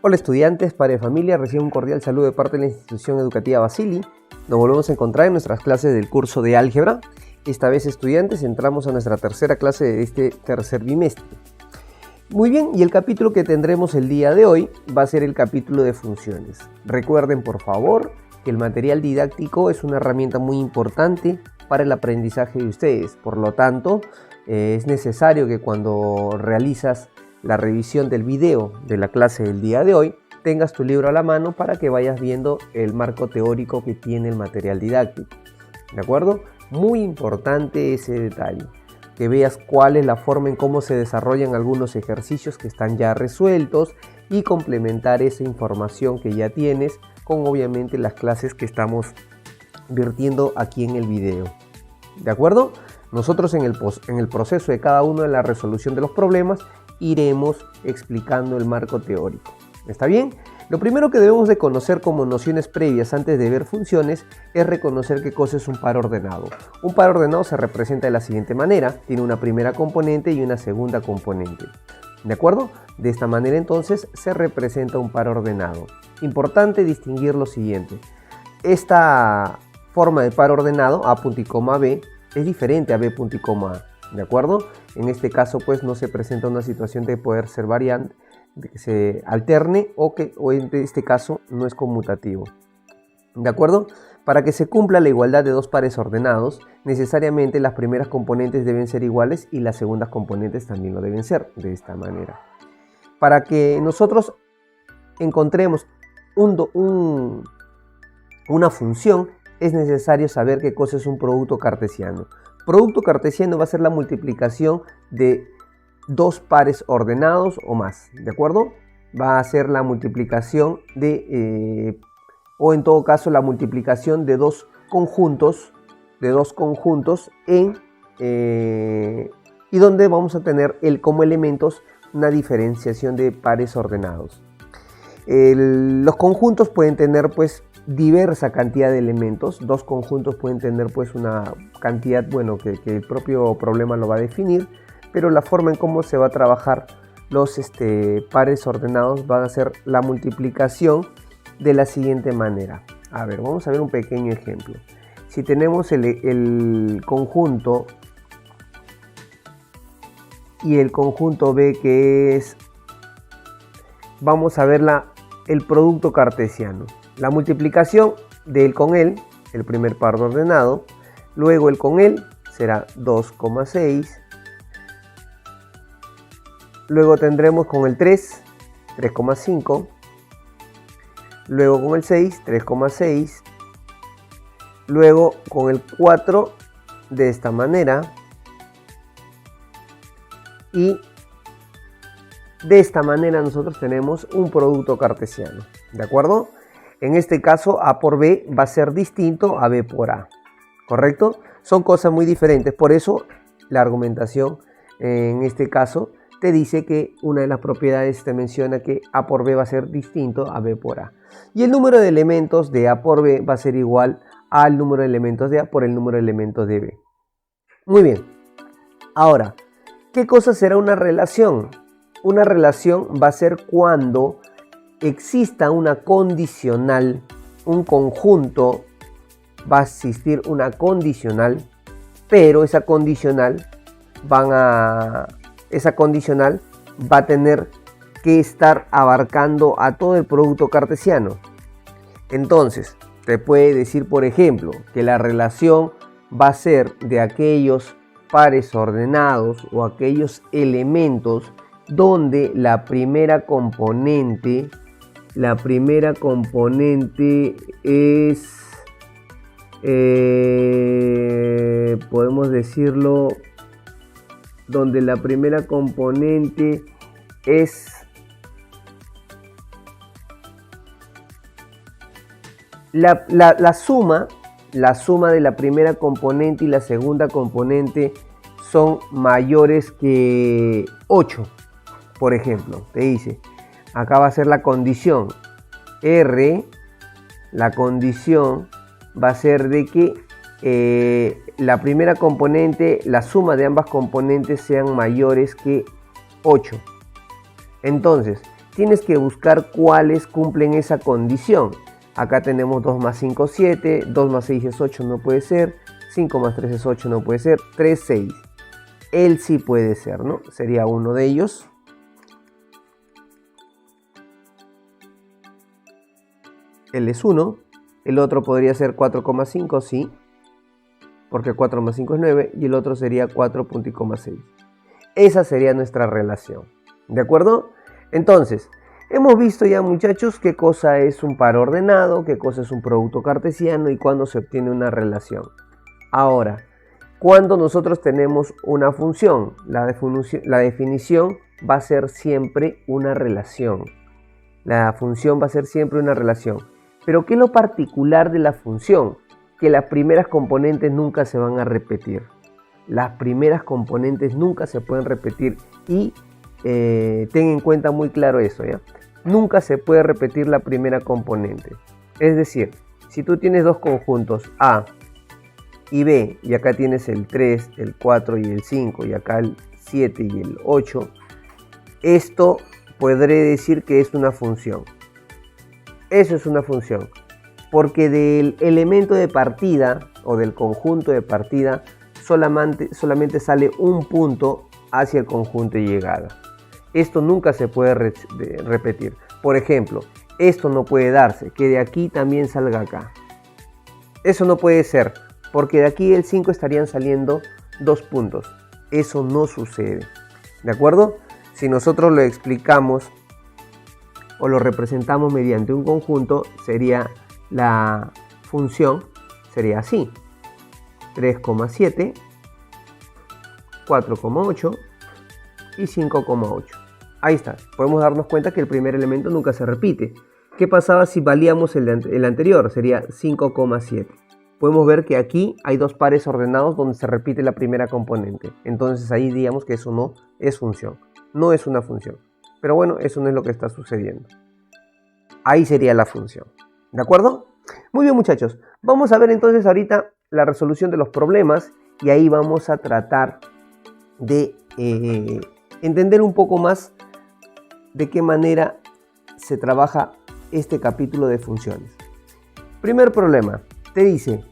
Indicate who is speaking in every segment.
Speaker 1: Hola estudiantes, padres de familia, reciban un cordial saludo de parte de la institución educativa Basili. Nos volvemos a encontrar en nuestras clases del curso de álgebra. Esta vez, estudiantes, entramos a nuestra tercera clase de este tercer bimestre. Muy bien, y el capítulo que tendremos el día de hoy va a ser el capítulo de funciones. Recuerden, por favor, que el material didáctico es una herramienta muy importante para el aprendizaje de ustedes. Por lo tanto, es necesario que cuando realizas la revisión del video de la clase del día de hoy, tengas tu libro a la mano para que vayas viendo el marco teórico que tiene el material didáctico. ¿De acuerdo? Muy importante ese detalle, que veas cuál es la forma en cómo se desarrollan algunos ejercicios que están ya resueltos y complementar esa información que ya tienes con obviamente las clases que estamos vertiendo aquí en el video. ¿De acuerdo? Nosotros en el proceso de cada uno de la resolución de los problemas iremos explicando el marco teórico. ¿Está bien? Lo primero que debemos de conocer como nociones previas antes de ver funciones es reconocer qué cosa es un par ordenado. Un par ordenado se representa de la siguiente manera: tiene una primera componente y una segunda componente. ¿De acuerdo? De esta manera entonces se representa un par ordenado. Importante distinguir lo siguiente: esta forma de par ordenado, A punto y coma B, es diferente a B punto y coma A. ¿De acuerdo? En este caso pues no se presenta una situación de poder ser variante, de que se alterne o en este caso no es conmutativo. ¿De acuerdo? Para que se cumpla la igualdad de dos pares ordenados, necesariamente las primeras componentes deben ser iguales y las segundas componentes también lo deben ser, de esta manera. Para que nosotros encontremos una función, es necesario saber qué cosa es un producto cartesiano. Producto cartesiano va a ser la multiplicación de dos pares ordenados o más, ¿de acuerdo? Va a ser la multiplicación o en todo caso la multiplicación de dos conjuntos y donde vamos a tener como elementos una diferenciación de pares ordenados. Los conjuntos pueden tener pues diversa cantidad de elementos. Dos conjuntos pueden tener pues una cantidad, bueno, que el propio problema lo va a definir, pero la forma en cómo se va a trabajar los pares ordenados va a ser la multiplicación de la siguiente manera. A ver, vamos a ver un pequeño ejemplo. Si tenemos el conjunto y el conjunto B, que es, vamos a ver el producto cartesiano. La multiplicación de él con él, el primer par ordenado, luego el con él será 2,6, luego tendremos con el 3, 3,5, luego con el 6, 3,6, luego con el 4 de esta manera y de esta manera nosotros tenemos un producto cartesiano, ¿de acuerdo? En este caso A por B va a ser distinto a B por A, ¿correcto? Son cosas muy diferentes, por eso la argumentación en este caso te dice que una de las propiedades te menciona que A por B va a ser distinto a B por A. Y el número de elementos de A por B va a ser igual al número de elementos de A por el número de elementos de B. Muy bien. Ahora, ¿qué cosa será una relación? Una relación va a ser cuando exista una condicional, un conjunto, va a existir una condicional, pero esa condicional va a tener que estar abarcando a todo el producto cartesiano. Entonces, te puede decir, por ejemplo, que la relación va a ser de aquellos pares ordenados o aquellos elementos donde la primera componente es, podemos decirlo, donde la primera componente es la suma de la primera componente y la segunda componente son mayores que 8, por ejemplo. Te dice, acá va a ser la condición R, la condición va a ser de que la primera componente, la suma de ambas componentes sean mayores que 8. Entonces, tienes que buscar cuáles cumplen esa condición. Acá tenemos 2 más 5, 7, 2 más 6 es 8, no puede ser, 5 más 3 es 8, no puede ser, 3, 6. Él sí puede ser, ¿no? Sería uno de ellos. Él es 1. El otro podría ser 4,5, sí. Porque 4 más 5 es 9. Y el otro sería 4,6. Esa sería nuestra relación. ¿De acuerdo? Entonces, hemos visto ya, muchachos, qué cosa es un par ordenado, qué cosa es un producto cartesiano y cuándo se obtiene una relación. Ahora, cuando nosotros tenemos una función, la definición va a ser siempre una relación. La función va a ser siempre una relación. Pero ¿qué es lo particular de la función? Que las primeras componentes nunca se van a repetir. Las primeras componentes nunca se pueden repetir y ten en cuenta muy claro eso, ¿ya? Nunca se puede repetir la primera componente. Es decir, si tú tienes dos conjuntos A y B, y acá tienes el 3, el 4 y el 5, y acá el 7 y el 8, esto podré decir que es una función. Eso es una función, porque del elemento de partida o del conjunto de partida solamente sale un punto hacia el conjunto de llegada. Esto nunca se puede repetir. Por ejemplo, esto no puede darse, que de aquí también salga acá. Eso no puede ser, porque de aquí del 5 estarían saliendo 2 puntos. Eso no sucede. ¿De acuerdo? Si nosotros lo explicamos o lo representamos mediante un conjunto, sería la función, sería así: 3,7, 4,8 y 5,8. Ahí está, podemos darnos cuenta que el primer elemento nunca se repite. ¿Qué pasaba si valíamos el anterior? Sería 5,7. Podemos ver que aquí hay dos pares ordenados donde se repite la primera componente. Entonces ahí digamos que eso no es función, no es una función. Pero bueno, eso no es lo que está sucediendo. Ahí sería la función. ¿De acuerdo? Muy bien, muchachos. Vamos a ver entonces ahorita la resolución de los problemas y ahí vamos a tratar de entender un poco más de qué manera se trabaja este capítulo de funciones. Primer problema, te dice,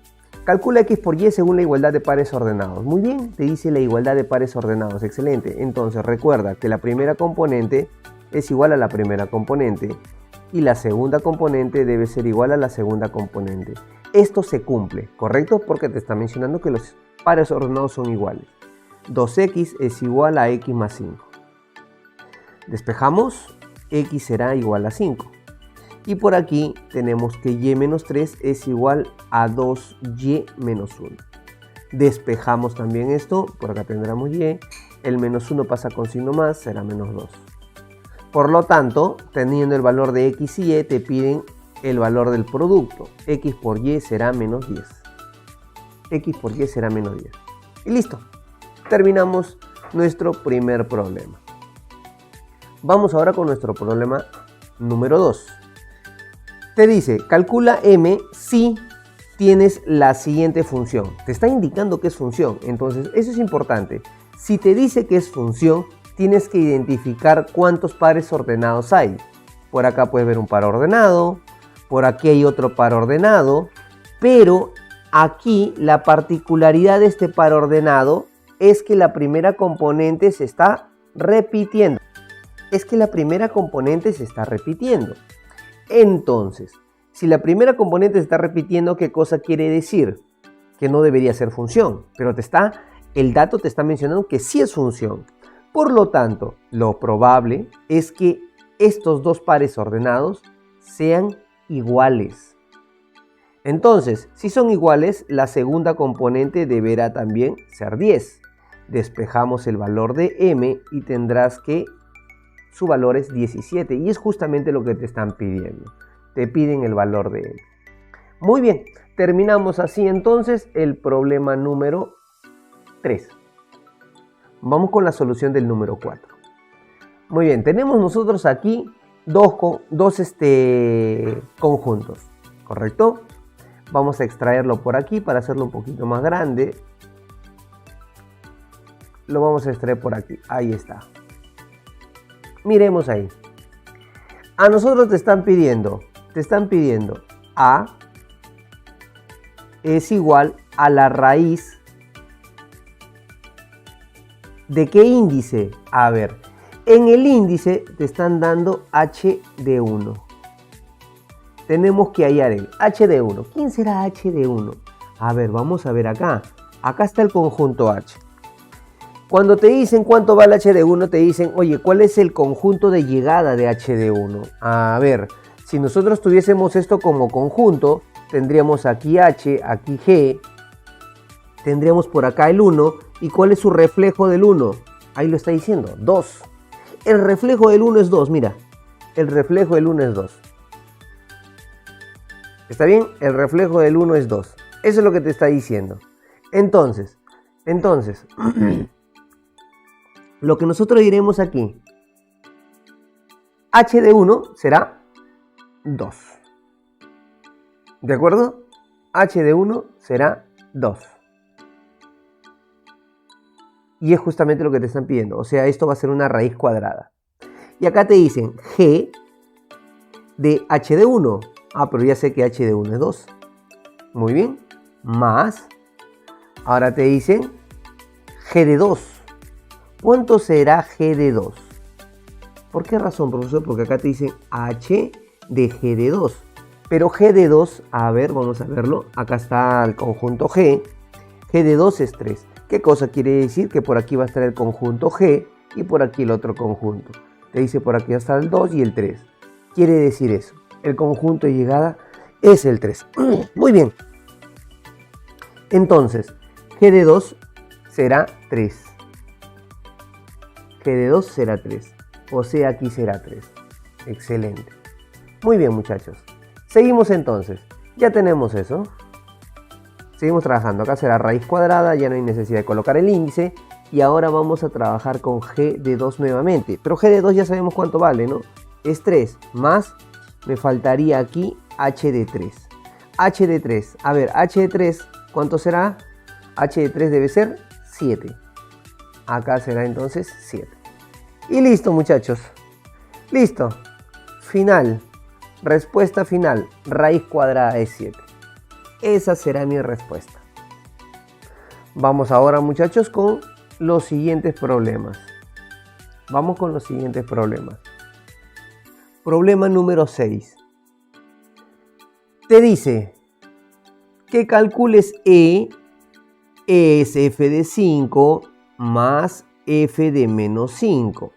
Speaker 1: calcula x por y según la igualdad de pares ordenados. Muy bien, te dice la igualdad de pares ordenados, excelente. Entonces recuerda que la primera componente es igual a la primera componente y la segunda componente debe ser igual a la segunda componente. Esto se cumple, ¿correcto? Porque te está mencionando que los pares ordenados son iguales. 2x es igual a x más 5. Despejamos, x será igual a 5. Y por aquí tenemos que y menos 3 es igual a 2y menos 1. Despejamos también esto, por acá tendremos y, el menos 1 pasa con signo más, será menos 2. Por lo tanto, teniendo el valor de x y y, te piden el valor del producto. X por y será menos 10. X por y será menos 10. Y listo. Terminamos nuestro primer problema. Vamos ahora con nuestro problema número 2. Te dice, calcula m si tienes la siguiente función. Te está indicando que es función, entonces eso es importante. Si te dice que es función, tienes que identificar cuántos pares ordenados hay. Por acá puedes ver un par ordenado, por aquí hay otro par ordenado, pero aquí la particularidad de este par ordenado es que la primera componente se está repitiendo. Entonces, si la primera componente se está repitiendo, ¿qué cosa quiere decir? Que no debería ser función, pero el dato te está mencionando que sí es función. Por lo tanto, lo probable es que estos dos pares ordenados sean iguales. Entonces, si son iguales, la segunda componente deberá también ser 10. Despejamos el valor de m y tendrás que su valor es 17 y es justamente lo que te están pidiendo. Te piden el valor de m. Muy bien, terminamos así entonces el problema número 3. Vamos con la solución del número 4. Muy bien, tenemos nosotros aquí dos conjuntos, ¿correcto? Vamos a extraerlo por aquí para hacerlo un poquito más grande. Lo vamos a extraer por aquí, ahí está. Miremos ahí. A nosotros te están pidiendo A es igual a la raíz ¿de qué índice? A ver, en el índice te están dando h de 1. Tenemos que hallar el h de 1. ¿Quién será h de 1? A ver, vamos a ver acá. Acá está el conjunto h. Cuando te dicen cuánto va el h de 1, te dicen, oye, ¿cuál es el conjunto de llegada de h de 1? A ver, si nosotros tuviésemos esto como conjunto, tendríamos aquí h, aquí g, tendríamos por acá el 1. ¿Y cuál es su reflejo del 1? Ahí lo está diciendo, 2. El reflejo del 1 es 2, mira. El reflejo del 1 es 2. ¿Está bien? El reflejo del 1 es 2. Eso es lo que te está diciendo. Entonces, lo que nosotros diremos aquí, h de 1 será 2. ¿De acuerdo? H de 1 será 2. Y es justamente lo que te están pidiendo. O sea, esto va a ser una raíz cuadrada. Y acá te dicen g de h de 1. Ah, pero ya sé que h de 1 es 2. Muy bien. Más. Ahora te dicen g de 2. ¿Cuánto será g de 2? ¿Por qué razón, profesor? Porque acá te dicen h de g de 2. Pero g de 2, a ver, vamos a verlo. Acá está el conjunto g. G de 2 es 3. ¿Qué cosa quiere decir? Que por aquí va a estar el conjunto G y por aquí el otro conjunto. Te dice por aquí va a estar el 2 y el 3. Quiere decir eso. El conjunto de llegada es el 3. Muy bien. Entonces, G de 2 será 3. G de 2 será 3. O sea, aquí será 3. Excelente. Muy bien, muchachos. Seguimos entonces. Ya tenemos eso. Seguimos trabajando, acá será raíz cuadrada, ya no hay necesidad de colocar el índice. Y ahora vamos a trabajar con g de 2 nuevamente. Pero g de 2 ya sabemos cuánto vale, ¿no? Es 3, más me faltaría aquí h de 3. H de 3, a ver, h de 3, ¿cuánto será? H de 3 debe ser 7. Acá será entonces 7. Y listo, muchachos. Listo. Final. Respuesta final. Raíz cuadrada es 7. Esa será mi respuesta. Vamos ahora, muchachos, con los siguientes problemas. Vamos con los siguientes problemas. Problema número 6. Te dice que calcules E es f de 5 más f de menos 5.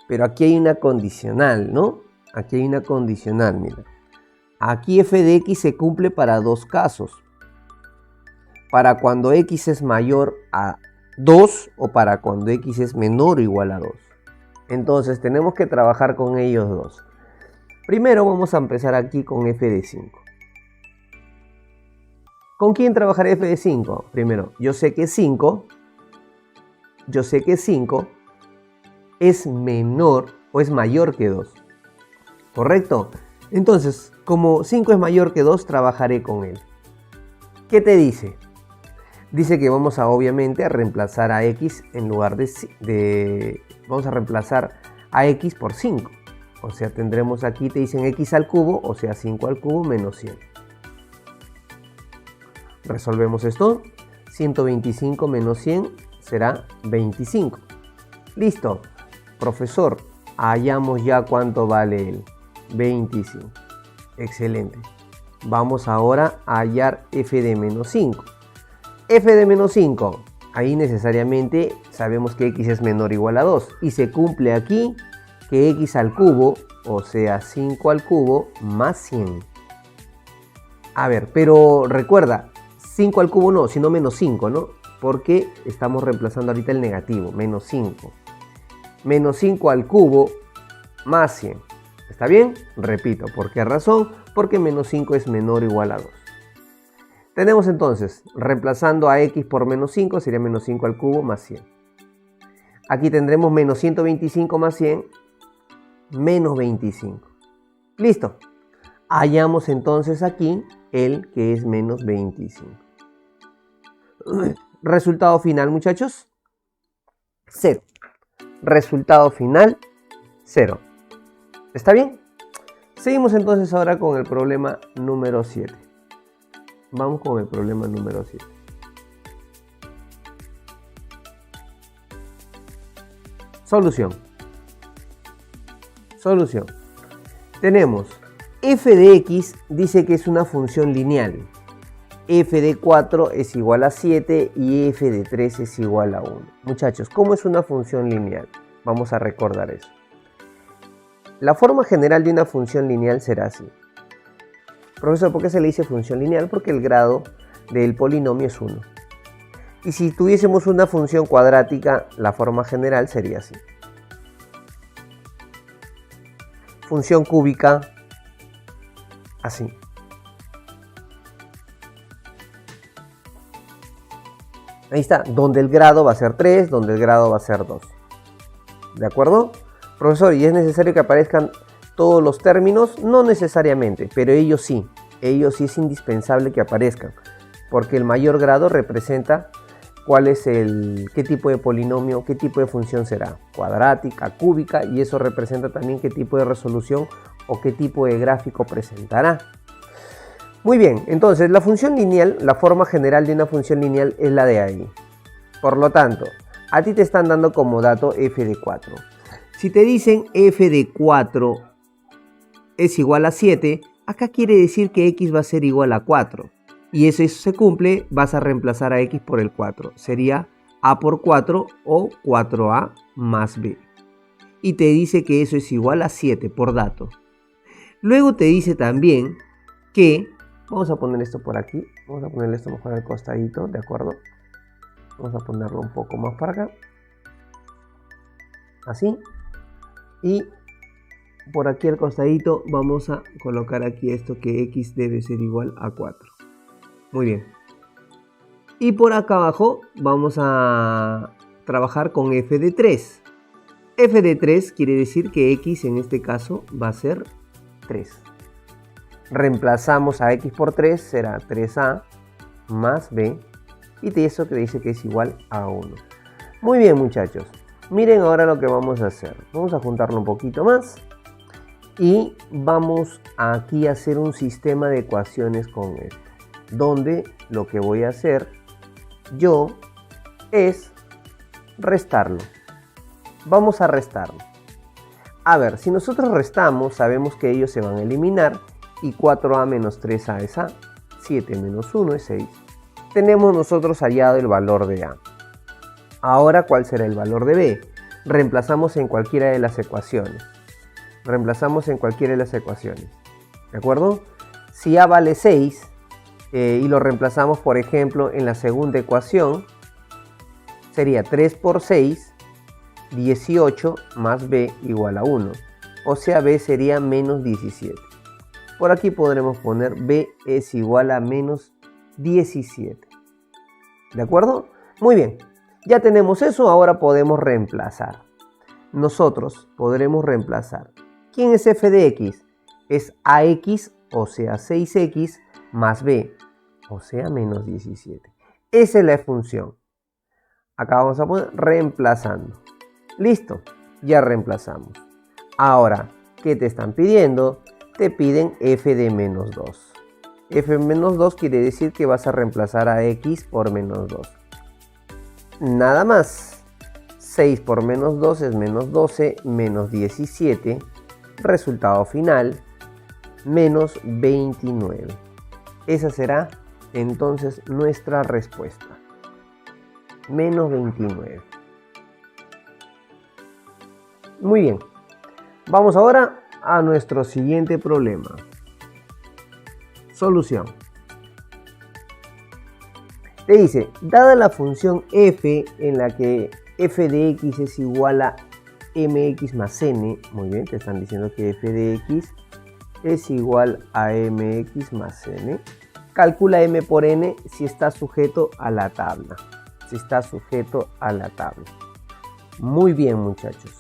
Speaker 1: Pero aquí hay una condicional, ¿no? Aquí hay una condicional, mira. Aquí f de x se cumple para dos casos. Para cuando x es mayor a 2 o para cuando x es menor o igual a 2. Entonces tenemos que trabajar con ellos dos. Primero vamos a empezar aquí con f de 5. ¿Con quién trabajaré f de 5? Primero, yo sé que 5 es menor o es mayor que 2. ¿Correcto? Entonces, como 5 es mayor que 2, trabajaré con él. ¿Qué te dice? Dice que vamos a obviamente a reemplazar a x en lugar vamos a reemplazar a x por 5. O sea, tendremos aquí, te dicen x al cubo, o sea, 5 al cubo menos 100. Resolvemos esto. 125 menos 100 será 25. Listo. Profesor, hallamos ya cuánto vale el 25. Excelente. Vamos ahora a hallar f de menos 5. F de menos 5. Ahí necesariamente sabemos que x es menor o igual a 2. Y se cumple aquí que x al cubo, o sea 5 al cubo, más 100. A ver, pero recuerda, 5 al cubo no, sino menos 5, ¿no? Porque estamos reemplazando ahorita el negativo, menos 5. Menos 5 al cubo más 100. ¿Está bien? Repito, ¿por qué razón? Porque menos 5 es menor o igual a 2. Tenemos entonces, reemplazando a x por menos 5, sería menos 5 al cubo más 100. Aquí tendremos menos 125 más 100, menos 25. Listo. Hallamos entonces aquí el que es menos 25. Resultado final, muchachos, 0. Resultado final, 0. ¿Está bien? Seguimos entonces ahora con el problema número 7. Vamos con el problema número 7. Solución. Solución. Tenemos f de x dice que es una función lineal. F de 4 es igual a 7 y f de 3 es igual a 1. Muchachos, ¿cómo es una función lineal? Vamos a recordar eso. La forma general de una función lineal será así. Profesor, ¿por qué se le dice función lineal? Porque el grado del polinomio es 1. Y si tuviésemos una función cuadrática, la forma general sería así. Función cúbica, así. Ahí está, donde el grado va a ser 3, donde el grado va a ser 2. ¿De acuerdo? Profesor, ¿y es necesario que aparezcan todos los términos? No necesariamente, pero ellos sí es indispensable que aparezcan, porque el mayor grado representa qué tipo de polinomio, qué tipo de función será, cuadrática, cúbica, y eso representa también qué tipo de resolución o qué tipo de gráfico presentará. Muy bien, entonces la función lineal, la forma general de una función lineal es la de ahí. Por lo tanto, a ti te están dando como dato f de 4. Si te dicen f de 4 es igual a 7, acá quiere decir que x va a ser igual a 4. Y eso se cumple, vas a reemplazar a x por el 4. Sería a por 4 o 4a más b. Y te dice que eso es igual a 7 por dato. Luego te dice también que, vamos a poner esto por aquí, vamos a ponerle esto mejor al costadito, ¿de acuerdo? Vamos a ponerlo un poco más para acá. Así. Y por aquí al costadito vamos a colocar aquí esto que x debe ser igual a 4. Muy bien. Y por acá abajo vamos a trabajar con f de 3. F de 3 quiere decir que x en este caso va a ser 3. Reemplazamos a x por 3, será 3a más b. Y de eso que dice que es igual a 1. Muy bien, muchachos. Miren ahora lo que vamos a hacer. Vamos a juntarlo un poquito más. Y vamos aquí a hacer un sistema de ecuaciones con esto. Donde lo que voy a hacer yo es restarlo. Vamos a restarlo. A ver, si nosotros restamos, sabemos que ellos se van a eliminar. Y 4a menos 3a es a. 7 menos 1 es 6. Tenemos nosotros hallado el valor de a. Ahora, ¿cuál será el valor de b? Reemplazamos en cualquiera de las ecuaciones. ¿De acuerdo? Si a vale 6 y lo reemplazamos, por ejemplo, en la segunda ecuación, sería 3 por 6, 18 más b igual a 1. O sea, b sería menos 17. Por aquí podremos poner b es igual a menos 17. ¿De acuerdo? Muy bien. Ya tenemos eso, ahora podemos reemplazar. Nosotros podremos reemplazar. ¿Quién es f de x? Es ax, o sea 6x, más b, o sea menos 17. Esa es la función. Acá vamos a poner reemplazando. Listo, ya reemplazamos. Ahora, ¿qué te están pidiendo? Te piden f de menos 2. F de menos 2 quiere decir que vas a reemplazar a x por menos 2. Nada más. 6 por menos 2 es menos 12, menos 17. Resultado final, menos 29. Esa será entonces nuestra respuesta. Menos 29. Muy bien. Vamos ahora a nuestro siguiente problema. Solución. Te dice, dada la función f en la que f de x es igual a mx más n, muy bien, te están diciendo que f de x es igual a mx más n, calcula m por n si está sujeto a la tabla. Muy bien, muchachos.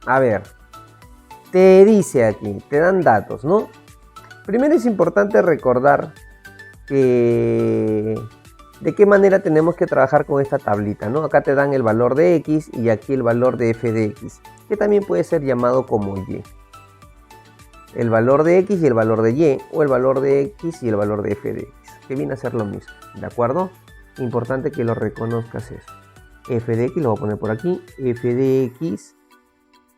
Speaker 1: A ver, te dice aquí, te dan datos, ¿no? Primero es importante recordar de qué manera tenemos que trabajar con esta tablita, ¿no? Acá te dan el valor de x y aquí el valor de f de x, que también puede ser llamado como y. el valor de x y el valor de y, o el valor de x y el valor de f de x, que viene a ser lo mismo, ¿de acuerdo? Importante que lo reconozcas eso. F de x lo voy a poner por aquí, f de x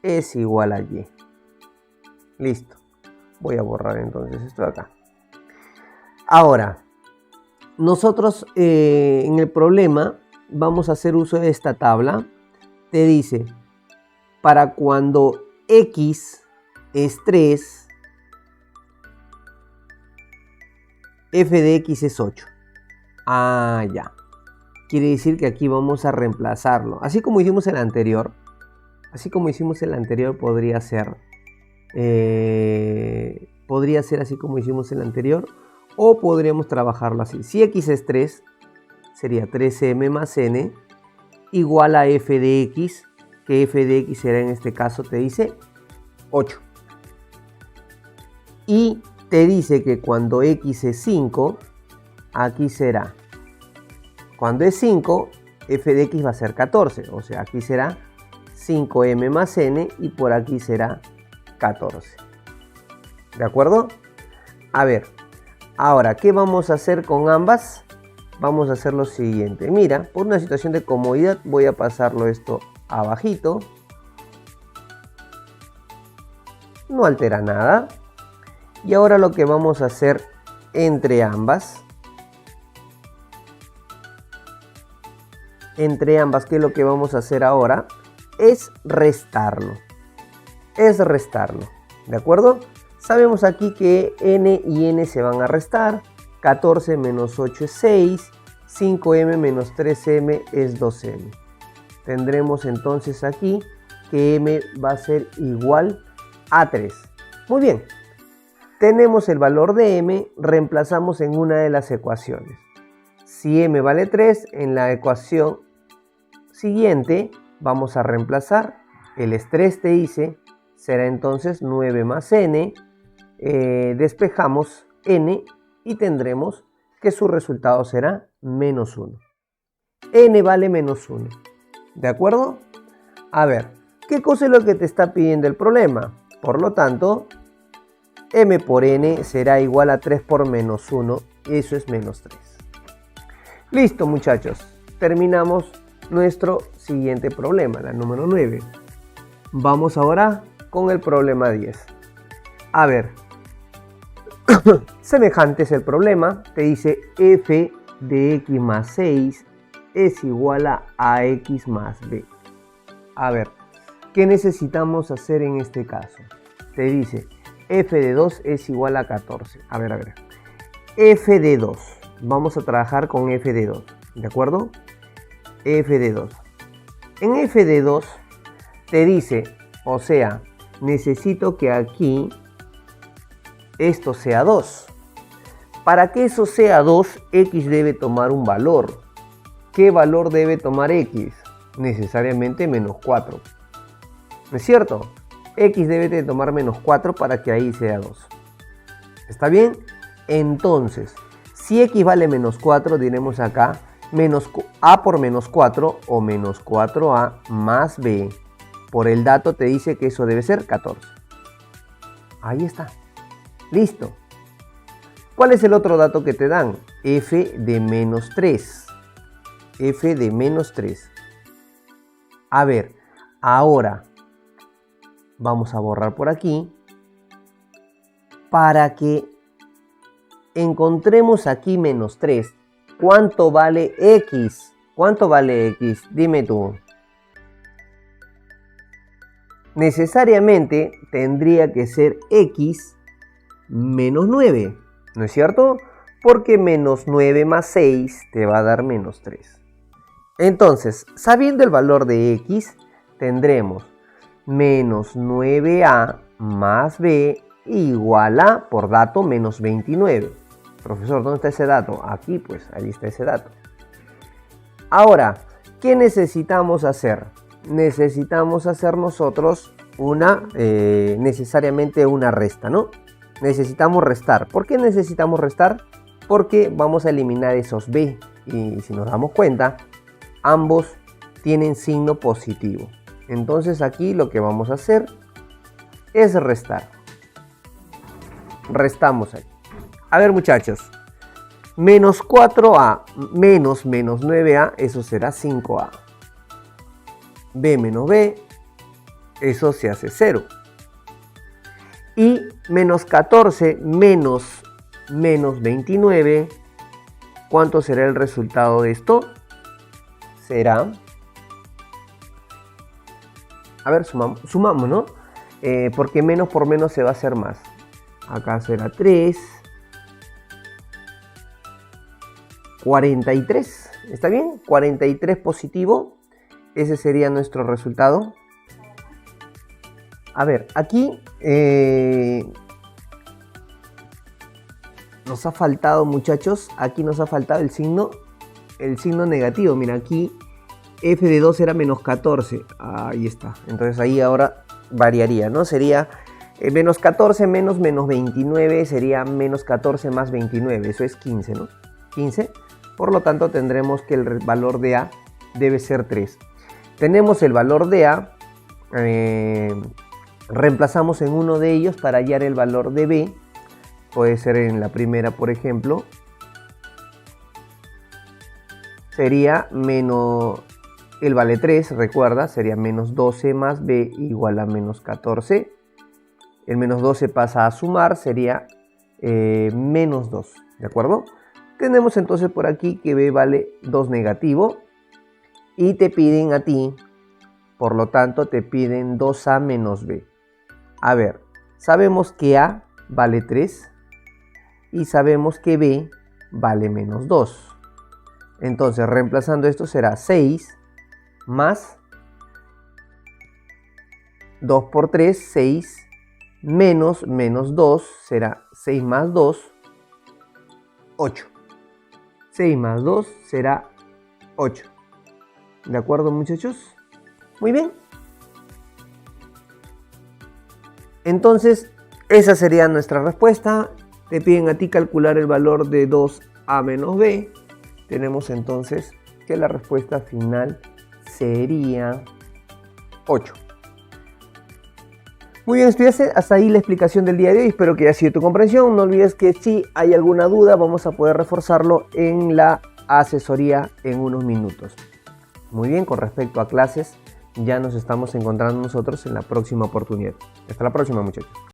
Speaker 1: es igual a y. Listo. Voy a borrar entonces esto de acá. Ahora, nosotros en el problema vamos a hacer uso de esta tabla. Te dice, para cuando x es 3, f de x es 8. Ah, ya. Quiere decir que aquí vamos a reemplazarlo. Así como hicimos el anterior. Podría ser así como hicimos el anterior. O podríamos trabajarlo así. Si x es 3, sería 3m más n igual a f de x. Que f de x será en este caso, te dice 8. Y te dice que cuando x es 5, aquí será. Cuando es 5, f de x va a ser 14. O sea, aquí será 5m más n y por aquí será 14. ¿De acuerdo? A ver, ahora, ¿qué vamos a hacer con ambas? Vamos a hacer lo siguiente. Mira, por una situación de comodidad voy a pasarlo esto abajito. No altera nada. Y ahora lo que vamos a hacer entre ambas, ¿qué es lo que vamos a hacer ahora? Es restarlo. ¿De acuerdo? Sabemos aquí que n y n se van a restar. 14 menos 8 es 6. 5m menos 3m es 2m. Tendremos entonces aquí que m va a ser igual a 3. Muy bien. Tenemos el valor de m, reemplazamos en una de las ecuaciones. Si m vale 3, en la ecuación siguiente vamos a reemplazar. El estrés te dice, será entonces 9 más n. Despejamos n y tendremos que su resultado será menos 1. N vale menos 1. ¿De acuerdo? A ver, ¿qué cosa es lo que te está pidiendo el problema? Por lo tanto, m por n será igual a 3 por menos 1. Eso es menos 3. Listo, muchachos. Terminamos nuestro siguiente problema, la número 9. Vamos ahora con el problema 10. A ver. Semejante es el problema. Te dice f de x más 6 es igual a ax más b. A ver, ¿qué necesitamos hacer en este caso? Te dice f de 2 es igual a 14. A ver. F de 2. Vamos a trabajar con f de 2. ¿De acuerdo? F de 2. En f de 2 te dice, o sea, necesito que aquí esto sea 2. Para que eso sea 2, x debe tomar un valor. ¿Qué valor debe tomar x? Necesariamente menos 4. ¿No es cierto? X debe de tomar menos 4 para que ahí sea 2. ¿Está bien? Entonces, si x vale menos 4, diremos acá menos a por menos 4 o menos 4a más b. Por el dato te dice que eso debe ser 14. Ahí está. Listo. ¿Cuál es el otro dato que te dan? F de menos 3. F de menos 3. A ver, ahora vamos a borrar por aquí para que encontremos aquí menos 3. ¿Cuánto vale x? ¿Cuánto vale x? Dime tú. Necesariamente tendría que ser x menos 9, ¿no es cierto? Porque menos 9 más 6 te va a dar menos 3. Entonces, sabiendo el valor de x, tendremos menos 9a más b igual a, por dato, menos 29. Profesor, ¿dónde está ese dato? Aquí, pues, ahí está ese dato. Ahora, ¿qué necesitamos hacer? Necesitamos hacer nosotros necesariamente una resta, ¿no? Necesitamos restar. ¿Por qué necesitamos restar? Porque vamos a eliminar esos b. Y si nos damos cuenta, ambos tienen signo positivo. Entonces aquí lo que vamos a hacer es restar. restamos ahí. A ver, muchachos. Menos 4a menos 9a, eso será 5a. b menos b, eso se hace 0. Y menos 14 menos 29, ¿cuánto será el resultado de esto? Será... A ver, sumamos, ¿no? Porque menos por menos se va a hacer más. Acá será 3. 43, ¿está bien? 43 positivo. Ese sería nuestro resultado. A ver, aquí nos ha faltado, muchachos, aquí nos ha faltado el signo negativo. Mira, aquí f de 2 era menos 14. Ahí está. Entonces ahí ahora variaría, ¿no? Sería menos 14 menos 29 sería menos 14 más 29. Eso es 15, ¿no? 15. Por lo tanto, tendremos que el valor de a debe ser 3. Tenemos el valor de a. Reemplazamos en uno de ellos para hallar el valor de b. Puede ser en la primera, por ejemplo. Sería menos... Él vale 3, recuerda, sería menos 12 más b igual a menos 14. El menos 12 pasa a sumar, sería menos 2, ¿de acuerdo? Tenemos entonces por aquí que b vale 2 negativo. Y te piden a ti, por lo tanto, te piden 2a menos b. A ver, sabemos que a vale 3 y sabemos que b vale menos 2. Entonces, reemplazando esto será 6 más 2 por 3, 6, menos 2, será 6 más 2, 8. 6 más 2 será 8. ¿De acuerdo, muchachos? Muy bien. Entonces, esa sería nuestra respuesta. Te piden a ti calcular el valor de 2a menos b. Tenemos entonces que la respuesta final sería 8. Muy bien, estudiantes, hasta ahí la explicación del día de hoy. Espero que haya sido tu comprensión. No olvides que si hay alguna duda, vamos a poder reforzarlo en la asesoría en unos minutos. Muy bien, con respecto a clases, ya nos estamos encontrando nosotros en la próxima oportunidad. Hasta la próxima, muchachos.